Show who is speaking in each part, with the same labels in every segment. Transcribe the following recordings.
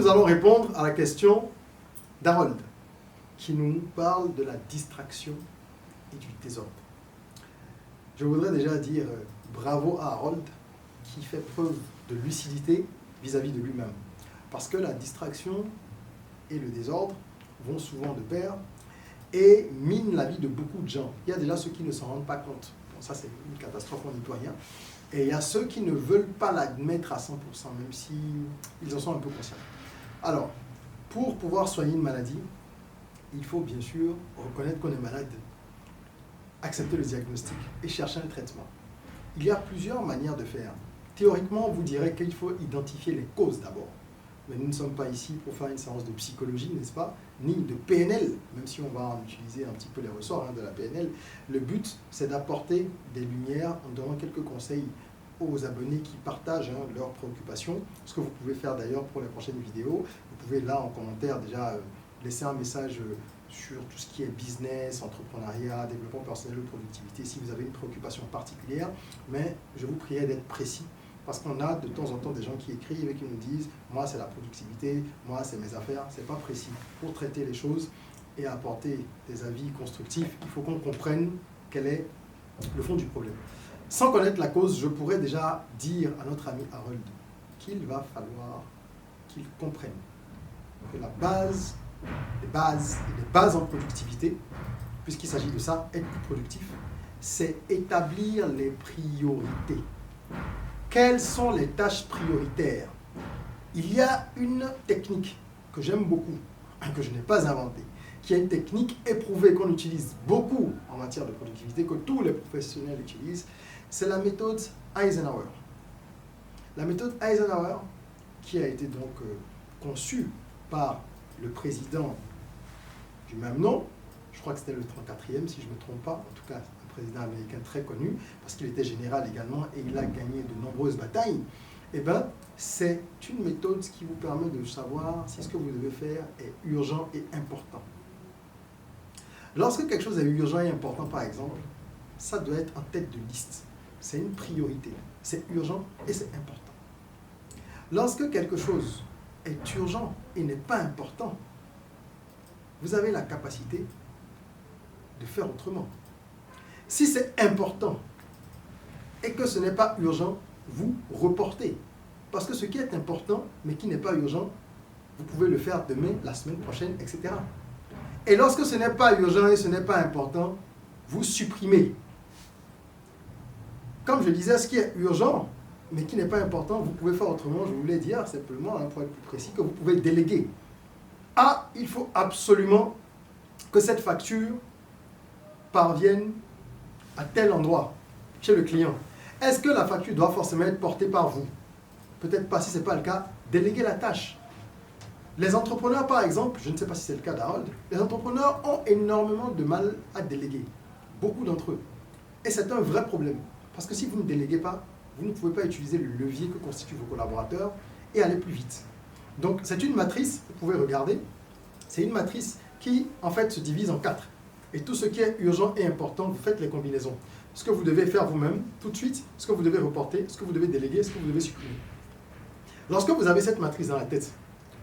Speaker 1: nous allons répondre à la question d'Harold, qui nous parle de la distraction et du désordre. Je voudrais déjà dire bravo à Harold, qui fait preuve de lucidité vis-à-vis de lui-même. Parce que la distraction et le désordre vont souvent de pair et minent la vie de beaucoup de gens. Il y a déjà ceux qui ne s'en rendent pas compte. Bon, ça, c'est une catastrophe, on nettoie rien. Et il y a ceux qui ne veulent pas l'admettre à 100%, même s'ils en sont un peu conscients. Alors, pour pouvoir soigner une maladie, il faut bien sûr reconnaître qu'on est malade, accepter le diagnostic et chercher un traitement. Il y a plusieurs manières de faire. Théoriquement, on vous dirait qu'il faut identifier les causes d'abord. Mais nous ne sommes pas ici pour faire une séance de psychologie, n'est-ce pas, ni de PNL, même si on va en utiliser un petit peu les ressorts de la PNL. Le but, c'est d'apporter des lumières en donnant quelques conseils aux abonnés qui partagent leurs préoccupations. Ce que vous pouvez faire d'ailleurs pour les prochaines vidéos. Vous pouvez là en commentaire déjà laisser un message sur tout ce qui est business, entrepreneuriat, développement personnel ou productivité, si vous avez une préoccupation particulière. Mais je vous prierai d'être précis. Parce qu'on a de temps en temps des gens qui écrivent et qui nous disent « moi c'est la productivité, moi c'est mes affaires », c'est pas précis. Pour traiter les choses et apporter des avis constructifs, il faut qu'on comprenne quel est le fond du problème. Sans connaître la cause, je pourrais déjà dire à notre ami Harold qu'il va falloir qu'il comprenne que la base, les bases en productivité, puisqu'il s'agit de ça, être plus productif, c'est établir les priorités. Quelles sont les tâches prioritaires? Il y a une technique que j'aime beaucoup, que je n'ai pas inventée, qui est une technique éprouvée qu'on utilise beaucoup en matière de productivité, que tous les professionnels utilisent, c'est la méthode Eisenhower. La méthode Eisenhower, qui a été donc conçue par le président du même nom, je crois que c'était le 34e si je ne me trompe pas, en tout cas président américain très connu, parce qu'il était général également et il a gagné de nombreuses batailles, eh bien, c'est une méthode qui vous permet de savoir si ce que vous devez faire est urgent et important. Lorsque quelque chose est urgent et important, par exemple, ça doit être en tête de liste. C'est une priorité. C'est urgent et c'est important. Lorsque quelque chose est urgent et n'est pas important, vous avez la capacité de faire autrement. Si c'est important et que ce n'est pas urgent, vous reportez. Parce que ce qui est important, mais qui n'est pas urgent, vous pouvez le faire demain, la semaine prochaine, etc. Et lorsque ce n'est pas urgent et ce n'est pas important, vous supprimez. Comme je disais, ce qui est urgent, mais qui n'est pas important, vous pouvez faire autrement. Je voulais dire simplement, pour être plus précis, que vous pouvez déléguer. Ah, il faut absolument que cette facture parvienne à tel endroit, chez le client. Est-ce que la facture doit forcément être portée par vous? Peut-être pas. Si ce n'est pas le cas, déléguez la tâche. Les entrepreneurs, par exemple, je ne sais pas si c'est le cas d'Harold, les entrepreneurs ont énormément de mal à déléguer. Beaucoup d'entre eux. Et c'est un vrai problème. Parce que si vous ne déléguez pas, vous ne pouvez pas utiliser le levier que constituent vos collaborateurs et aller plus vite. Donc, c'est une matrice, vous pouvez regarder, c'est une matrice qui, en fait, se divise en 4. Et tout ce qui est urgent et important, vous faites les combinaisons. Ce que vous devez faire vous-même, tout de suite, ce que vous devez reporter, ce que vous devez déléguer, ce que vous devez supprimer. Lorsque vous avez cette matrice dans la tête,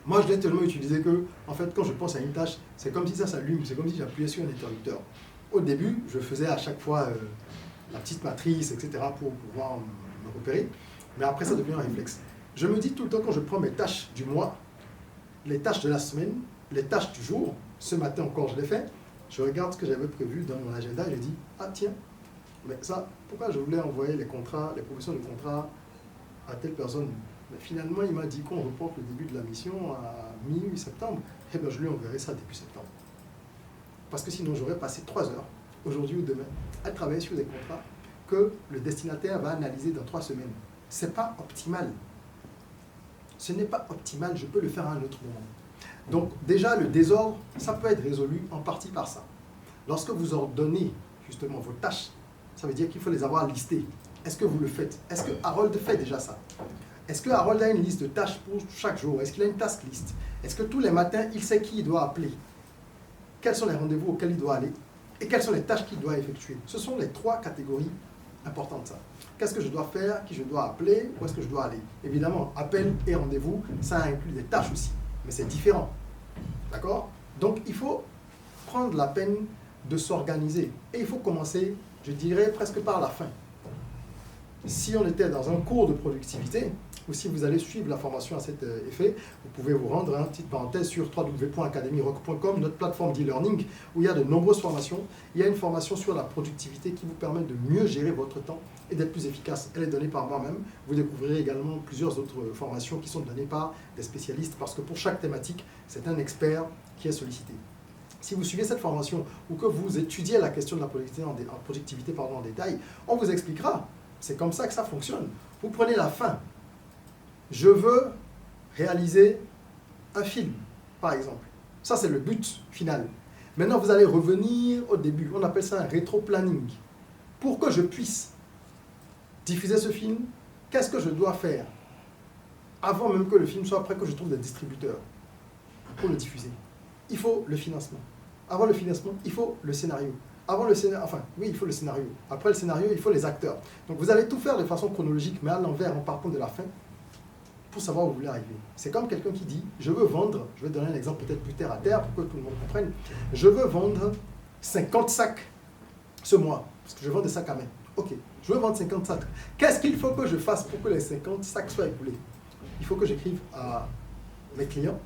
Speaker 1: moi je l'ai tellement utilisé que, en fait, quand je pense à une tâche, c'est comme si ça s'allume, c'est comme si j'appuyais sur un interrupteur. Au début, je faisais à chaque fois la petite matrice, etc., pour pouvoir me repérer. Mais après, ça devient un réflexe. Je me dis tout le temps, quand je prends mes tâches du mois, les tâches de la semaine, les tâches du jour, ce matin encore je l'ai fait, je regarde ce que j'avais prévu dans mon agenda et je dis, ah tiens, mais ça, pourquoi je voulais envoyer les contrats, les propositions de contrat à telle personne? Mais finalement, il m'a dit qu'on reporte le début de la mission à mi-septembre. Eh bien, je lui enverrai ça début septembre. Parce que sinon, j'aurais passé 3 heures, aujourd'hui ou demain, à travailler sur des contrats que le destinataire va analyser dans 3 semaines. Ce n'est pas optimal. Ce n'est pas optimal, je peux le faire à un autre moment. Donc déjà, le désordre, ça peut être résolu en partie par ça. Lorsque vous ordonnez justement vos tâches, ça veut dire qu'il faut les avoir listées. Est-ce que vous le faites? Est-ce que Harold fait déjà ça? Est-ce que Harold a une liste de tâches pour chaque jour? Est-ce qu'il a une task list? Est-ce que tous les matins, il sait qui il doit appeler? Quels sont les rendez-vous auxquels il doit aller? Et quelles sont les tâches qu'il doit effectuer? Ce sont les 3 catégories importantes. Qu'est-ce que je dois faire? Qui je dois appeler? Où est-ce que je dois aller? Évidemment, appel et rendez-vous, ça inclut des tâches aussi. mais c'est différent. D'accord? Donc, il faut prendre la peine de s'organiser. Et il faut commencer, je dirais, presque par la fin. Si on était dans un cours de productivité, ou si vous allez suivre la formation à cet effet, vous pouvez vous rendre, petite parenthèse, sur www.academyrock.com, notre plateforme d'e-learning, où il y a de nombreuses formations. Il y a une formation sur la productivité qui vous permet de mieux gérer votre temps et d'être plus efficace. Elle est donnée par moi-même. Vous découvrirez également plusieurs autres formations qui sont données par des spécialistes, parce que pour chaque thématique, c'est un expert qui est sollicité. Si vous suivez cette formation ou que vous étudiez la question de la productivité en détail, on vous expliquera. C'est comme ça que ça fonctionne. Vous prenez la fin. Je veux réaliser un film, par exemple. Ça, c'est le but final. Maintenant, vous allez revenir au début. On appelle ça un rétro-planning. Pour que je puisse diffuser ce film, qu'est-ce que je dois faire avant même que le film soit prêt, que je trouve des distributeurs pour le diffuser? Il faut le financement. Avant le financement, il faut le scénario. Avant le scénario, enfin, oui, il faut le scénario. Après le scénario, il faut les acteurs. Donc vous allez tout faire de façon chronologique, mais à l'envers, en partant de la fin, pour savoir où vous voulez arriver. C'est comme quelqu'un qui dit, je veux vendre, je vais donner un exemple peut-être plus terre à terre pour que tout le monde comprenne, je veux vendre 50 sacs ce mois, parce que je vends des sacs à main. Ok, je veux vendre 50 sacs. Qu'est-ce qu'il faut que je fasse pour que les 50 sacs soient écoulés? Il faut que j'écrive à mes clients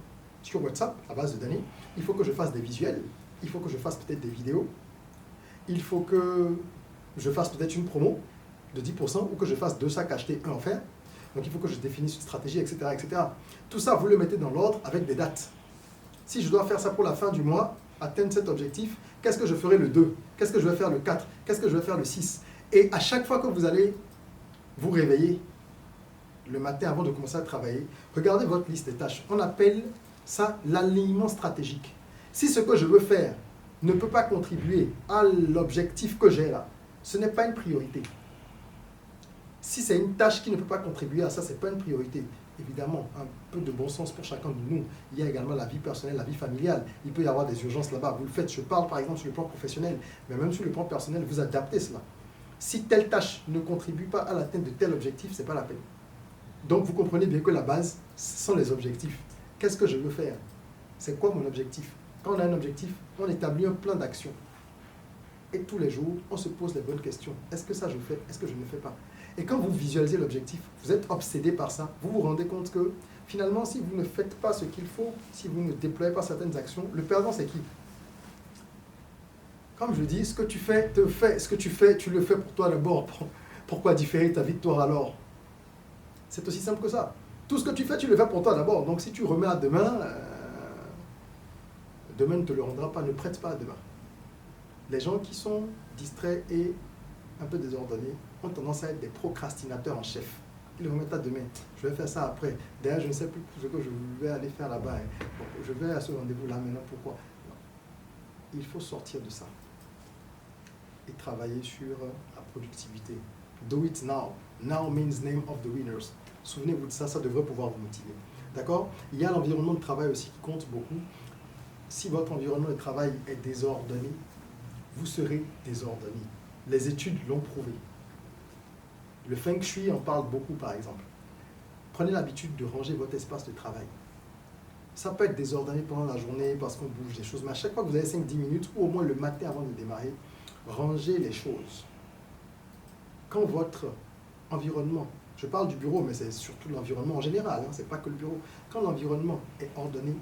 Speaker 1: sur WhatsApp, à base de données. Il faut que je fasse des visuels. Il faut que je fasse peut-être des vidéos. Il faut que je fasse peut-être une promo de 10% ou que je fasse 2 sacs achetés, un offert. Donc il faut que je définisse une stratégie, etc., etc. Tout ça, vous le mettez dans l'ordre avec des dates. Si je dois faire ça pour la fin du mois, atteindre cet objectif, qu'est-ce que je ferai le 2? Qu'est-ce que je vais faire le 4? Qu'est-ce que je vais faire le 6? Et à chaque fois que vous allez vous réveiller le matin avant de commencer à travailler, regardez votre liste des tâches. On appelle ça l'alignement stratégique. Si ce que je veux faire ne peut pas contribuer à l'objectif que j'ai là, ce n'est pas une priorité. Si c'est une tâche qui ne peut pas contribuer à ça, ce n'est pas une priorité. Évidemment, un peu de bon sens pour chacun de nous. Il y a également la vie personnelle, la vie familiale. Il peut y avoir des urgences là-bas. Vous le faites, je parle par exemple sur le plan professionnel, mais même sur le plan personnel, vous adaptez cela. Si telle tâche ne contribue pas à l'atteinte de tel objectif, ce n'est pas la peine. Donc vous comprenez bien que la base, ce sont les objectifs. Qu'est-ce que je veux faire? C'est quoi mon objectif? Quand on a un objectif, on établit un plan d'action. Et tous les jours, on se pose les bonnes questions. Est-ce que ça je fais? Est-ce que je ne fais pas? Et quand vous visualisez l'objectif, vous êtes obsédé par ça, vous vous rendez compte que finalement, si vous ne faites pas ce qu'il faut, si vous ne déployez pas certaines actions, le perdant c'est qui? Comme je dis, ce que tu fais, ce que tu fais, tu le fais pour toi d'abord. Pourquoi différer ta victoire alors? C'est aussi simple que ça. Tout ce que tu fais, tu le fais pour toi d'abord. Donc si tu remets à demain, demain ne te le rendra pas, ne prête pas à demain. Les gens qui sont distraits et un peu désordonnés ont tendance à être des procrastinateurs en chef. Ils le remettent à demain. Je vais faire ça après. D'ailleurs, je ne sais plus ce que je vais aller faire là-bas. Bon, je vais à ce rendez-vous-là maintenant. Pourquoi? Il faut sortir de ça et travailler sur la productivité. Do it now. Now means name of the winners. Souvenez-vous de ça, ça devrait pouvoir vous motiver. D'accord? Il y a l'environnement de travail aussi qui compte beaucoup. Si votre environnement de travail est désordonné, vous serez désordonné. Les études l'ont prouvé. Le Feng Shui en parle beaucoup, par exemple. Prenez l'habitude de ranger votre espace de travail. Ça peut être désordonné pendant la journée parce qu'on bouge des choses, mais à chaque fois que vous avez 5-10 minutes, ou au moins le matin avant de démarrer, rangez les choses. Quand votre environnement, je parle du bureau, mais c'est surtout l'environnement en général, ce n'est pas que le bureau. Quand l'environnement est ordonné,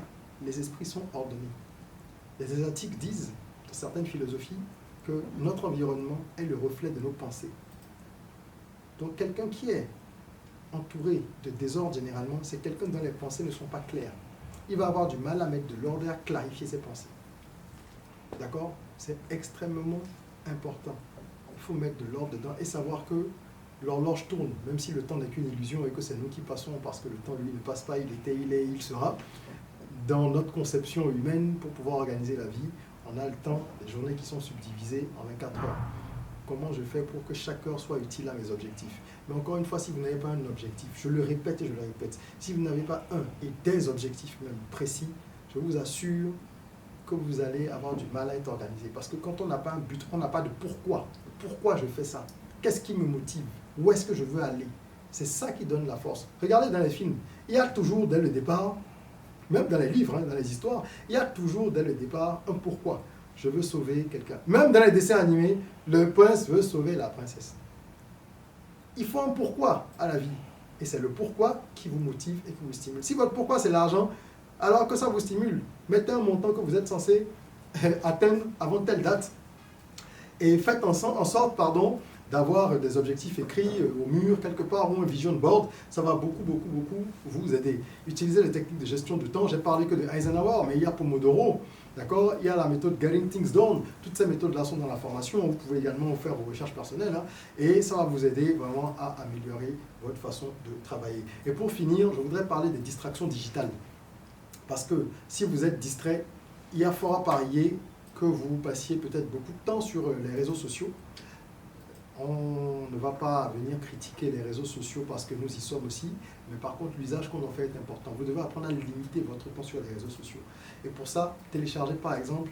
Speaker 1: les esprits sont ordonnés. Les Asiatiques disent, dans certaines philosophies, que notre environnement est le reflet de nos pensées. Donc quelqu'un qui est entouré de désordre généralement, c'est quelqu'un dont les pensées ne sont pas claires. Il va avoir du mal à mettre de l'ordre et à clarifier ses pensées. D'accord? C'est extrêmement important. Il faut mettre de l'ordre dedans et savoir que l'horloge tourne, même si le temps n'est qu'une illusion et que c'est nous qui passons parce que le temps, lui, ne passe pas, il était, il est, il sera. Dans notre conception humaine, pour pouvoir organiser la vie, on a le temps, des journées qui sont subdivisées en 24 heures. Comment je fais pour que chaque heure soit utile à mes objectifs? Mais encore une fois, si vous n'avez pas un objectif, je le répète et je le répète, si vous n'avez pas un et des objectifs même précis, je vous assure que vous allez avoir du mal à être organisé. Parce que quand on n'a pas un but, on n'a pas de pourquoi. Pourquoi je fais ça? Qu'est-ce qui me motive? Où est-ce que je veux aller? C'est ça qui donne la force. Regardez dans les films, il y a toujours dès le départ même dans les livres, hein, dans les histoires, il y a toujours dès le départ un pourquoi. Je veux sauver quelqu'un. Même dans les dessins animés, le prince veut sauver la princesse. Il faut un pourquoi à la vie. Et c'est le pourquoi qui vous motive et qui vous stimule. Si votre pourquoi c'est l'argent, alors que ça vous stimule, mettez un montant que vous êtes censé atteindre avant telle date. Et faites en sorte d'avoir des objectifs écrits au mur quelque part ou un vision board. Ça va beaucoup vous aider. Utilisez les techniques de gestion du temps. J'ai parlé que de Eisenhower, mais il y a Pomodoro. D'accord? Il y a la méthode Getting Things Done. Toutes ces méthodes-là sont dans la formation. Vous pouvez également faire vos recherches personnelles. Hein, et ça va vous aider vraiment à améliorer votre façon de travailler. Et pour finir, je voudrais parler des distractions digitales. Parce que si vous êtes distrait, il y a fort à parier que vous passiez peut-être beaucoup de temps sur les réseaux sociaux. On ne va pas venir critiquer les réseaux sociaux parce que nous y sommes aussi, mais par contre, l'usage qu'on en fait est important. Vous devez apprendre à limiter votre temps sur les réseaux sociaux. Et pour ça, téléchargez par exemple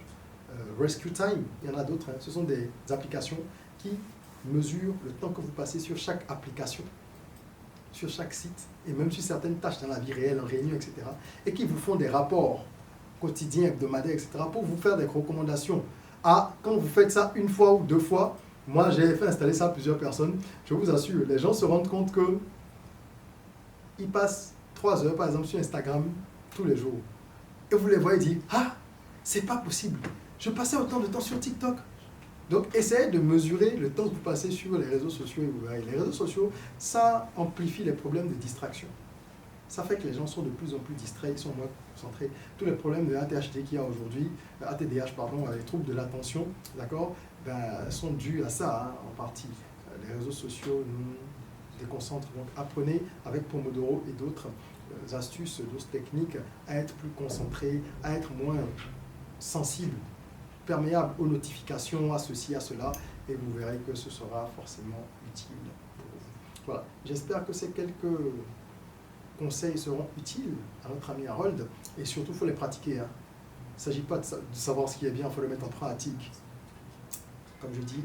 Speaker 1: Rescue Time, il y en a d'autres. Hein. Ce sont des applications qui mesurent le temps que vous passez sur chaque application, sur chaque site, et même sur certaines tâches dans la vie réelle, en réunion, etc. Et qui vous font des rapports quotidiens, hebdomadaires, etc. pour vous faire des recommandations. Quand vous faites ça une fois ou deux fois, moi j'ai fait installer ça à plusieurs personnes, je vous assure, les gens se rendent compte que ils passent 3 heures par exemple sur Instagram tous les jours. Et vous les voyez dire, ah, c'est pas possible, je passais autant de temps sur TikTok. Donc essayez de mesurer le temps que vous passez sur les réseaux sociaux et vous verrez. Les réseaux sociaux, ça amplifie les problèmes de distraction. Ça fait que les gens sont de plus en plus distraits, ils sont moins concentrés. Tous les problèmes de ADHD qu'il y a aujourd'hui, ATDH, pardon, les troubles de l'attention, d'accord, sont dus à ça, hein, en partie. Les réseaux sociaux nous déconcentrent. Donc apprenez avec Pomodoro et d'autres astuces, d'autres techniques à être plus concentré, à être moins sensible, perméable aux notifications, à ceci, à cela, et vous verrez que ce sera forcément utile pour vous. Voilà, j'espère que ces quelques conseils seront utiles à notre ami Harold, et surtout, il faut les pratiquer. Hein. Il ne s'agit pas de savoir ce qui est bien, il faut le mettre en pratique. Comme je dis,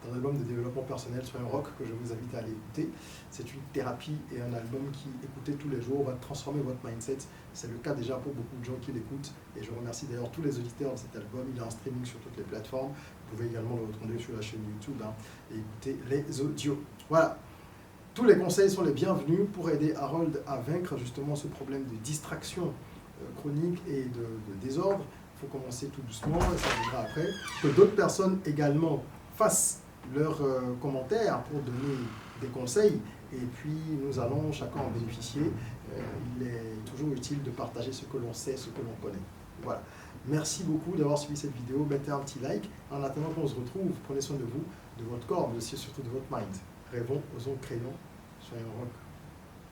Speaker 1: dans l'album de développement personnel sur un rock que je vous invite à aller écouter, c'est une thérapie et un album qui, écoutez tous les jours, va transformer votre mindset. C'est le cas déjà pour beaucoup de gens qui l'écoutent, et je remercie d'ailleurs tous les auditeurs de cet album. Il est en streaming sur toutes les plateformes. Vous pouvez également le retrouver sur la chaîne YouTube, hein, et écouter les audios. Voilà. Tous les conseils sont les bienvenus pour aider Harold à vaincre justement ce problème de distraction chronique et de désordre. Il faut commencer tout doucement, et ça viendra après. Que d'autres personnes également fassent leurs commentaires pour donner des conseils, et puis nous allons chacun en bénéficier. Il est toujours utile de partager ce que l'on sait, ce que l'on connaît. Voilà. Merci beaucoup d'avoir suivi cette vidéo. Mettez un petit like. En attendant qu'on se retrouve, prenez soin de vous, de votre corps, mais aussi surtout de votre mind. Rêvons, osons, créons, soyons rock.